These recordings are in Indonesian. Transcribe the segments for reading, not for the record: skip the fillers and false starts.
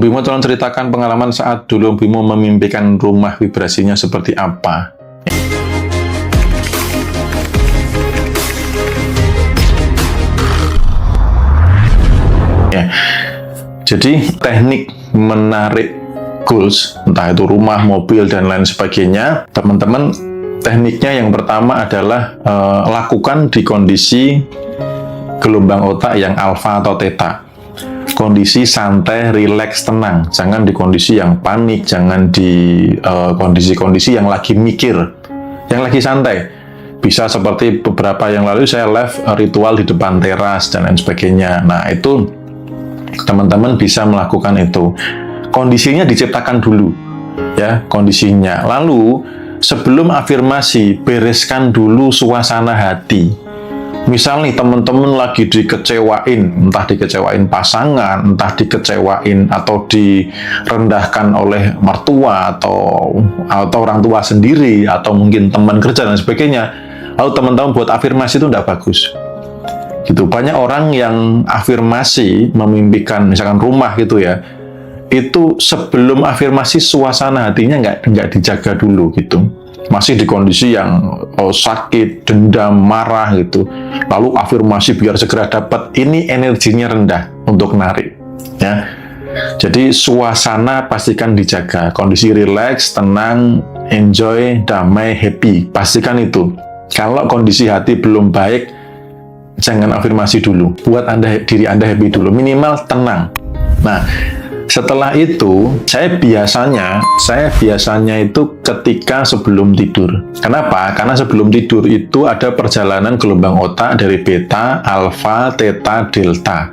Bimo tolong ceritakan pengalaman saat dulu Bimo memimpikan rumah vibrasinya seperti apa. Ya, jadi teknik menarik goals, entah itu rumah, mobil, dan lain sebagainya, teman-teman, tekniknya yang pertama adalah lakukan di kondisi gelombang otak yang alfa atau theta. Kondisi santai, rileks, tenang. Jangan di kondisi yang panik, jangan di kondisi-kondisi yang lagi mikir, yang lagi santai. Bisa seperti beberapa yang lalu saya live ritual di depan teras dan lain sebagainya. Nah, itu teman-teman bisa melakukan itu. Kondisinya diciptakan dulu, ya, kondisinya. Lalu, sebelum afirmasi, bereskan dulu suasana hati. Misal nih teman-teman lagi dikecewain, entah dikecewain pasangan, entah dikecewain atau direndahkan oleh mertua atau orang tua sendiri atau mungkin teman kerja dan sebagainya. Lalu teman-teman buat afirmasi itu tidak bagus. Gitu. Banyak orang yang afirmasi memimpikan misalkan rumah gitu ya. Itu sebelum afirmasi suasana hatinya nggak dijaga dulu gitu. Masih di kondisi yang sakit, dendam, marah gitu. Lalu afirmasi biar segera dapat, ini energinya rendah untuk narik. Ya. Jadi suasana pastikan dijaga, kondisi rileks, tenang, enjoy, damai, happy. Pastikan itu. Kalau kondisi hati belum baik, jangan afirmasi dulu. Buat diri Anda happy dulu, minimal tenang. Nah, setelah itu, saya biasanya itu ketika sebelum tidur. Kenapa? Karena sebelum tidur itu ada perjalanan gelombang otak dari beta, alfa, theta, delta.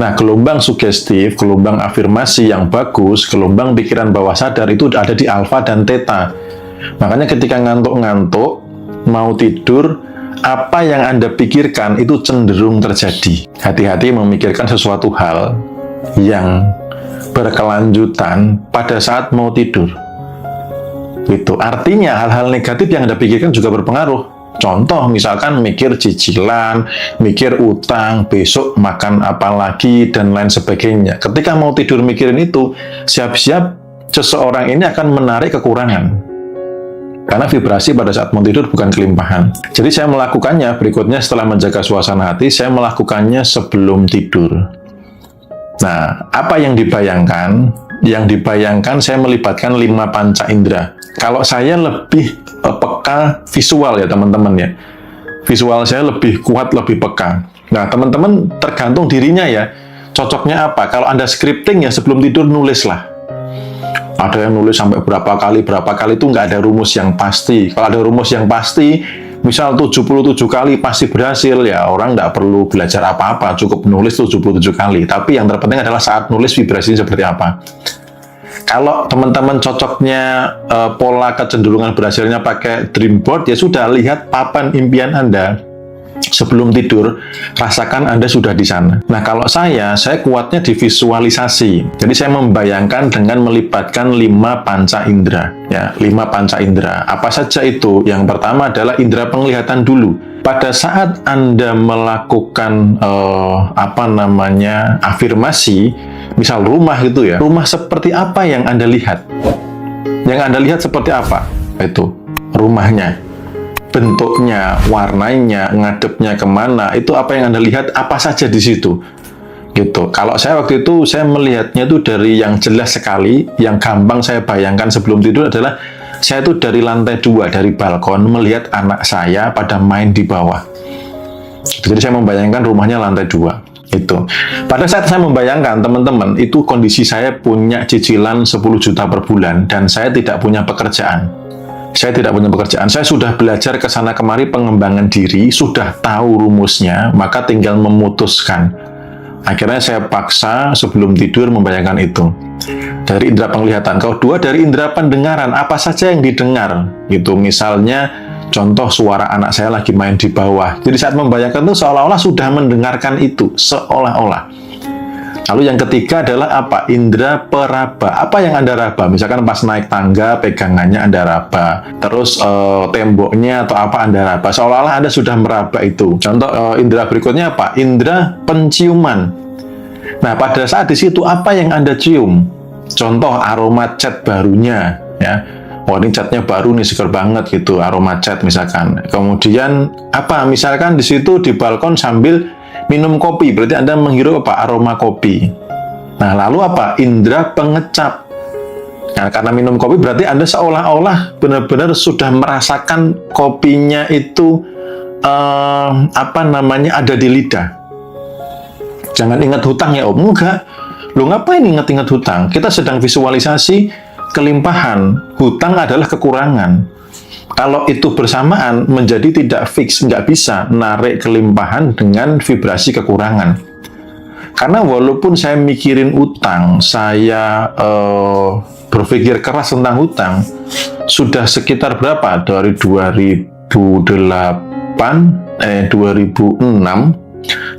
Nah, gelombang sugestif, gelombang afirmasi yang bagus, gelombang pikiran bawah sadar itu ada di alfa dan theta. Makanya ketika ngantuk-ngantuk, mau tidur, apa yang Anda pikirkan itu cenderung terjadi. Hati-hati memikirkan sesuatu hal yang berkelanjutan pada saat mau tidur. Itu artinya hal-hal negatif yang Anda pikirkan juga berpengaruh. Contoh misalkan mikir cicilan, mikir utang, besok makan apa lagi dan lain sebagainya. Ketika mau tidur mikirin itu, siap-siap seseorang ini akan menarik kekurangan. Karena vibrasi pada saat mau tidur bukan kelimpahan. Jadi saya melakukannya berikutnya setelah menjaga suasana hati, saya melakukannya sebelum tidur. Nah, apa yang dibayangkan? Yang dibayangkan saya melibatkan 5 panca indera. Kalau saya lebih peka visual ya teman-teman ya. Visual saya lebih kuat, lebih peka. Nah, teman-teman tergantung dirinya ya. Cocoknya apa? Kalau Anda scripting ya sebelum tidur nulislah. Ada yang nulis sampai berapa kali itu nggak ada rumus yang pasti. Kalau ada rumus yang pasti, misal 77 kali pasti berhasil, ya orang nggak perlu belajar apa-apa, cukup nulis 77 kali. Tapi yang terpenting adalah saat nulis vibrasinya seperti apa. Kalau teman-teman cocoknya pola kecenderungan berhasilnya pakai dream board, ya sudah lihat papan impian Anda. Sebelum tidur, rasakan Anda sudah di sana. Nah, kalau saya kuatnya di visualisasi. Jadi saya membayangkan dengan melibatkan 5 panca indera. Ya, 5 panca indera. Apa saja itu? Yang pertama adalah indera penglihatan dulu. Pada saat Anda melakukan afirmasi, misal rumah gitu ya. Rumah seperti apa yang Anda lihat? Yang Anda lihat seperti apa? Itu rumahnya. Bentuknya, warnanya, ngadepnya kemana, itu apa yang Anda lihat, apa saja di situ. Gitu. Kalau saya waktu itu, saya melihatnya itu dari yang jelas sekali, yang gampang saya bayangkan sebelum tidur adalah, saya itu dari lantai 2, dari balkon, melihat anak saya pada main di bawah. Jadi saya membayangkan rumahnya lantai 2. Itu. Pada saat saya membayangkan, teman-teman, itu kondisi saya punya cicilan 10 juta per bulan, dan saya tidak punya pekerjaan. Saya tidak punya pekerjaan, saya sudah belajar ke sana kemari pengembangan diri, sudah tahu rumusnya, maka tinggal memutuskan. Akhirnya saya paksa sebelum tidur membayangkan itu. Dari indera penglihatan. Kedua, dari indera pendengaran, apa saja yang didengar. Gitu. Misalnya, contoh suara anak saya lagi main di bawah. Jadi saat membayangkan itu seolah-olah sudah mendengarkan itu, seolah-olah. Lalu yang ketiga adalah apa? Indera peraba. Apa yang Anda raba? Misalkan pas naik tangga, pegangannya Anda raba. Terus temboknya atau apa Anda raba. Seolah-olah Anda sudah meraba itu. Contoh indera berikutnya apa? Indera penciuman. Nah, pada saat di situ apa yang Anda cium? Contoh aroma cat barunya, ya. Oh, ini catnya baru nih, seger banget gitu, aroma cat misalkan. Kemudian apa? Misalkan di situ di balkon sambil minum kopi, berarti Anda menghirup apa? Aroma kopi. Nah, lalu apa? Indera pengecap. Nah, karena minum kopi berarti Anda seolah-olah benar-benar sudah merasakan kopinya itu ada di lidah. Jangan ingat hutang ya Om. Enggak. Lo ngapain ingat-ingat hutang? Kita sedang visualisasi kelimpahan. Hutang adalah kekurangan. Kalau itu bersamaan menjadi tidak fix, nggak bisa narik kelimpahan dengan vibrasi kekurangan. Karena walaupun saya mikirin utang, saya berpikir keras tentang hutang, sudah sekitar berapa? Dari 2006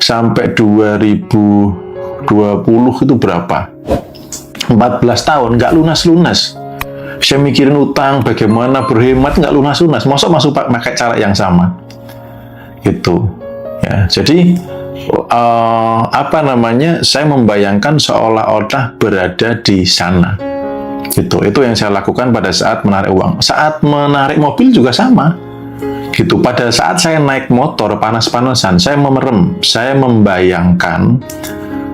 sampai 2020 itu berapa? 14 tahun nggak lunas-lunas. Saya mikirin utang, bagaimana berhemat, nggak lunas-lunas. Masuk pakai cara yang sama. Gitu. Ya, jadi saya membayangkan seolah-olah berada di sana. Gitu. Itu yang saya lakukan pada saat menarik uang. Saat menarik mobil juga sama. Gitu. Pada saat saya naik motor panas-panasan, saya memerem, saya membayangkan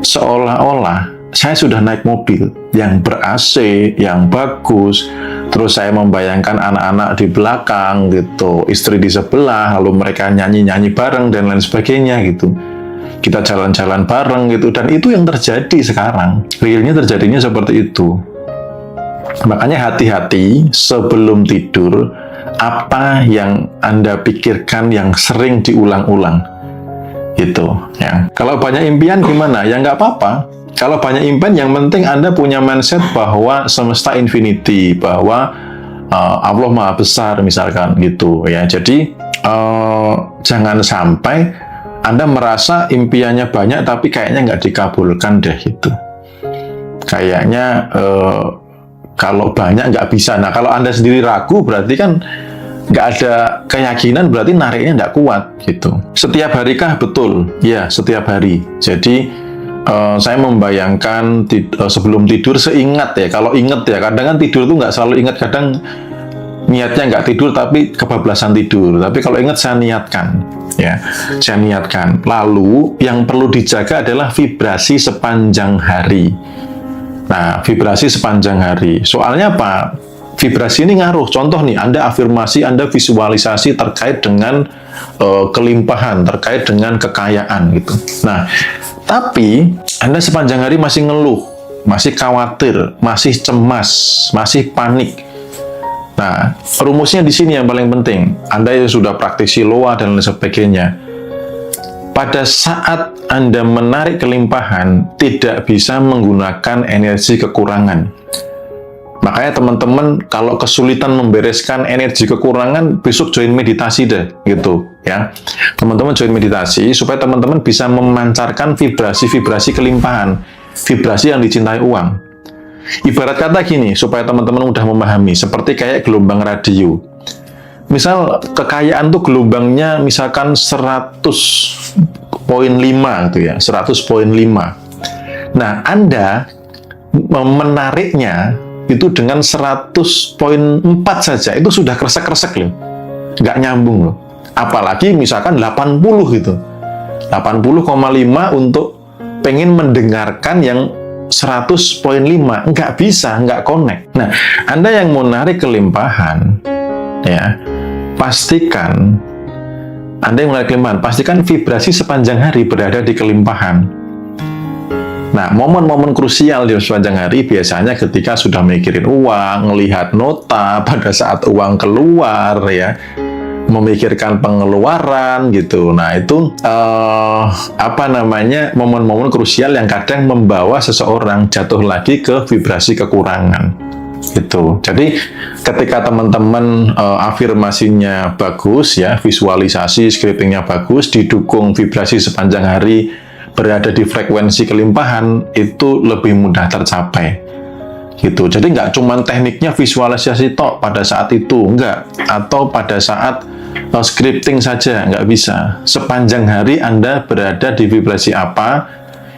seolah-olah saya sudah naik mobil yang ber-AC, yang bagus, terus saya membayangkan anak-anak di belakang gitu, istri di sebelah, lalu mereka nyanyi-nyanyi bareng dan lain sebagainya gitu. Kita jalan-jalan bareng gitu, dan itu yang terjadi sekarang. Realnya terjadinya seperti itu. Makanya hati-hati sebelum tidur, apa yang Anda pikirkan yang sering diulang-ulang. Gitu, ya. Kalau banyak impian gimana? Ya nggak apa-apa. Kalau banyak impian, yang penting Anda punya mindset bahwa semesta infinity, bahwa Allah Maha Besar misalkan gitu ya. Jadi jangan sampai Anda merasa impiannya banyak tapi kayaknya nggak dikabulkan deh gitu. Kayaknya kalau banyak nggak bisa. Nah, kalau Anda sendiri ragu berarti kan nggak ada keyakinan, berarti nariknya nggak kuat gitu. Setiap harikah? Betul, ya setiap hari. Jadi saya membayangkan sebelum tidur seingat ya, kalau ingat ya, kadang kan tidur tuh nggak selalu ingat, kadang niatnya nggak tidur tapi kebablasan tidur, tapi kalau ingat saya niatkan ya, saya niatkan. Lalu yang perlu dijaga adalah vibrasi sepanjang hari. Nah, vibrasi sepanjang hari, soalnya apa? Vibrasi ini ngaruh. Contoh nih, Anda afirmasi, Anda visualisasi terkait dengan kelimpahan, terkait dengan kekayaan gitu. Nah, tapi Anda sepanjang hari masih ngeluh, masih khawatir, masih cemas, masih panik. Nah, rumusnya di sini yang paling penting. Anda yang sudah praktisi loa dan lain sebagainya, pada saat Anda menarik kelimpahan, tidak bisa menggunakan energi kekurangan. Makanya teman-teman kalau kesulitan membereskan energi kekurangan, besok join meditasi deh, gitu ya. Teman-teman join meditasi supaya teman-teman bisa memancarkan vibrasi-vibrasi kelimpahan, vibrasi yang dicintai uang. Ibarat kata gini, supaya teman-teman mudah memahami, seperti kayak gelombang radio. Misal kekayaan tuh gelombangnya misalkan 100,5 gitu ya, 100,5. Nah, Anda menariknya itu dengan 100,4 saja, itu sudah kresek-kresek loh, nggak nyambung loh. Apalagi misalkan 80 gitu, 80,5 untuk pengen mendengarkan yang 100,5, nggak bisa, nggak connect. Nah, Anda yang mau narik kelimpahan, ya, pastikan Anda yang menarik kelimpahan, pastikan vibrasi sepanjang hari berada di kelimpahan. Nah, momen-momen krusial di sepanjang hari biasanya ketika sudah mikirin uang, melihat nota pada saat uang keluar ya, memikirkan pengeluaran gitu. Nah, itu momen-momen krusial yang kadang membawa seseorang jatuh lagi ke vibrasi kekurangan. Gitu. Jadi, ketika teman-teman afirmasinya bagus ya, visualisasi, scriptingnya bagus, didukung vibrasi sepanjang hari berada di frekuensi kelimpahan, itu lebih mudah tercapai gitu. Jadi nggak cuma tekniknya visualisasi tok pada saat itu, enggak, atau pada saat scripting saja, nggak bisa. Sepanjang hari Anda berada di vibrasi apa,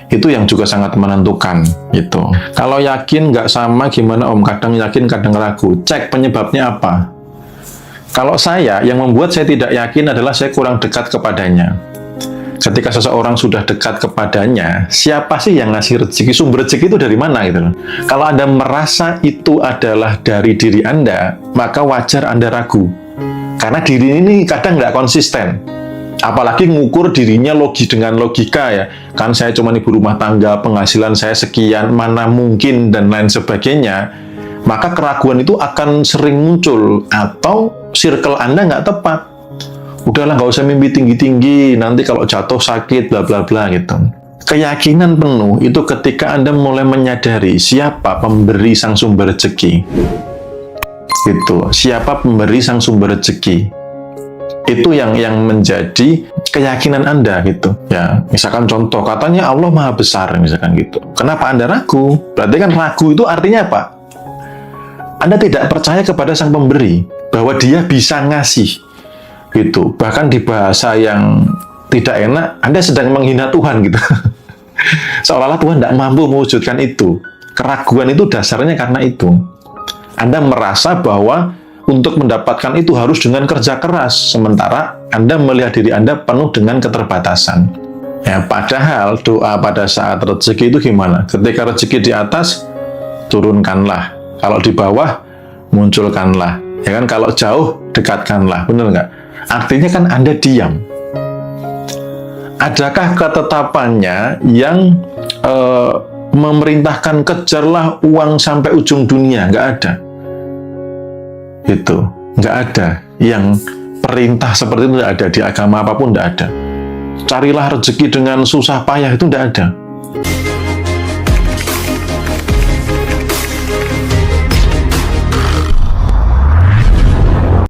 Itu yang juga sangat menentukan gitu. Kalau yakin nggak sama gimana Om? Kadang yakin, kadang ragu. Cek penyebabnya apa. Kalau saya, yang membuat saya tidak yakin adalah saya kurang dekat kepadanya. Ketika seseorang sudah dekat kepadanya, siapa sih yang ngasih rezeki? Sumber rezeki itu dari mana gitu loh. Kalau Anda merasa itu adalah dari diri Anda, maka wajar Anda ragu. Karena diri ini kadang nggak konsisten. Apalagi ngukur dirinya dengan logika ya. Kan saya cuma ibu rumah tangga, penghasilan saya sekian, mana mungkin, dan lain sebagainya. Maka keraguan itu akan sering muncul. Atau circle Anda nggak tepat. Udahlah, nggak usah mimpi tinggi-tinggi, nanti kalau jatuh sakit, bla bla bla gitu. Keyakinan penuh itu ketika Anda mulai menyadari siapa pemberi sang sumber rezeki. Gitu. Siapa pemberi sang sumber rezeki. Itu yang menjadi keyakinan Anda gitu. Ya, misalkan contoh, katanya Allah Maha Besar, misalkan gitu. Kenapa Anda ragu? Berarti kan ragu itu artinya apa? Anda tidak percaya kepada sang pemberi, bahwa dia bisa ngasih. Gitu. Bahkan di bahasa yang tidak enak, Anda sedang menghina Tuhan gitu. Seolah-olah Tuhan tidak mampu mewujudkan itu. Keraguan itu dasarnya karena itu. Anda merasa bahwa untuk mendapatkan itu harus dengan kerja keras, sementara Anda melihat diri Anda penuh dengan keterbatasan. Ya, padahal doa pada saat rezeki itu gimana? Ketika rezeki di atas, turunkanlah. Kalau di bawah, munculkanlah. Ya kan, kalau jauh, dekatkanlah. Benar nggak? Artinya kan Anda diam. Adakah ketetapannya yang memerintahkan kejarlah uang sampai ujung dunia? Nggak ada. Itu nggak ada yang perintah seperti itu, nggak ada di agama apapun, nggak ada. Carilah rezeki dengan susah payah, itu nggak ada.